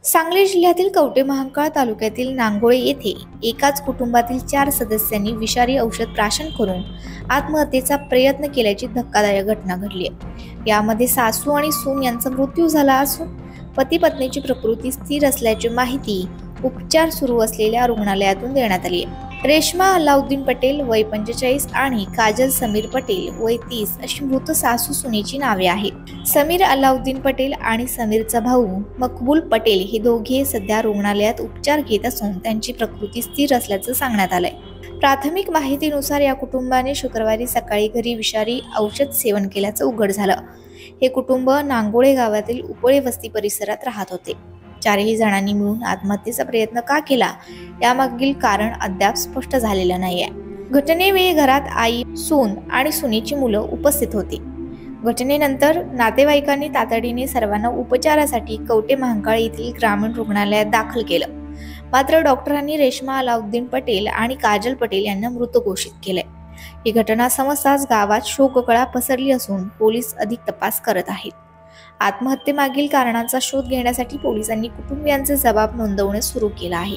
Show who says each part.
Speaker 1: सांगली जिल्ह्यातील कवठे महांकाळ तालुक्यातील नांगोळे येथे एकाच कुटुंबातील 4 सदस्यांनी विषारी औषध प्राशन करून आत्महत्येचा प्रयत्न केल्याची धक्कादायक घटना घडली आहे। यामध्ये सासू आणि सून यांचा मृत्यू झाला असून पती पत्नीची प्रकृती स्थिर असल्याची माहिती उपचार सुरू असलेल्या रुग्णालयातून देण्यात आली आहे। रेश्मा अल्लाउद्दीन पटेल वय 45 आणि काजल समीर पटेल वय 30 अशी मृत सासू सुनेची नावे आहेत। समीर अल्लाउद्दीन पटेल आणि समीरचा भाऊ मकबूल पटेल हे दोघे सध्या रुग्णालयात उपचार घेत असून त्यांची प्रकृती स्थिर असल्याचं सांगण्यात आलंय। प्राथमिक माहितीनुसार या कुटुंबाने शुक्रवारी सकाळी घरी विषारी औषध सेवन केल्याचं उघड झालं। हे कुटुंब नांगोळे गावातील उपळे वस्ती परिसरात राहत होते। 4ही जणांनी मिळून आत्महत्येचा प्रयत्न का केला यामागील कारण अद्याप स्पष्ट झालेलं नाहीये। घटनेवेळी घरात आई, सून आणि सुनेची मुलं उपस्थित होती। घटनेनंतर नातेवाईकांनी तातडीने सर्वांना उपचारासाठी कवठे महांकाळ येथील ग्रामीण रुग्णालयात दाखल केलं। मात्र डॉक्टरांनी रेश्मा अल्लाउद्दीन पटेल आणि काजल पटेल यांना मृत घोषित केले। ही घटना समजताच गावात शोककळा पसरली असून पोलीस अधिक तपास करत आहेत। आत्महत्येमागील कारणांचा शोध घेण्यासाठी पोलिसांनी कुटुंबियांचे जबाब नोंदवणे सुरू केला आहे।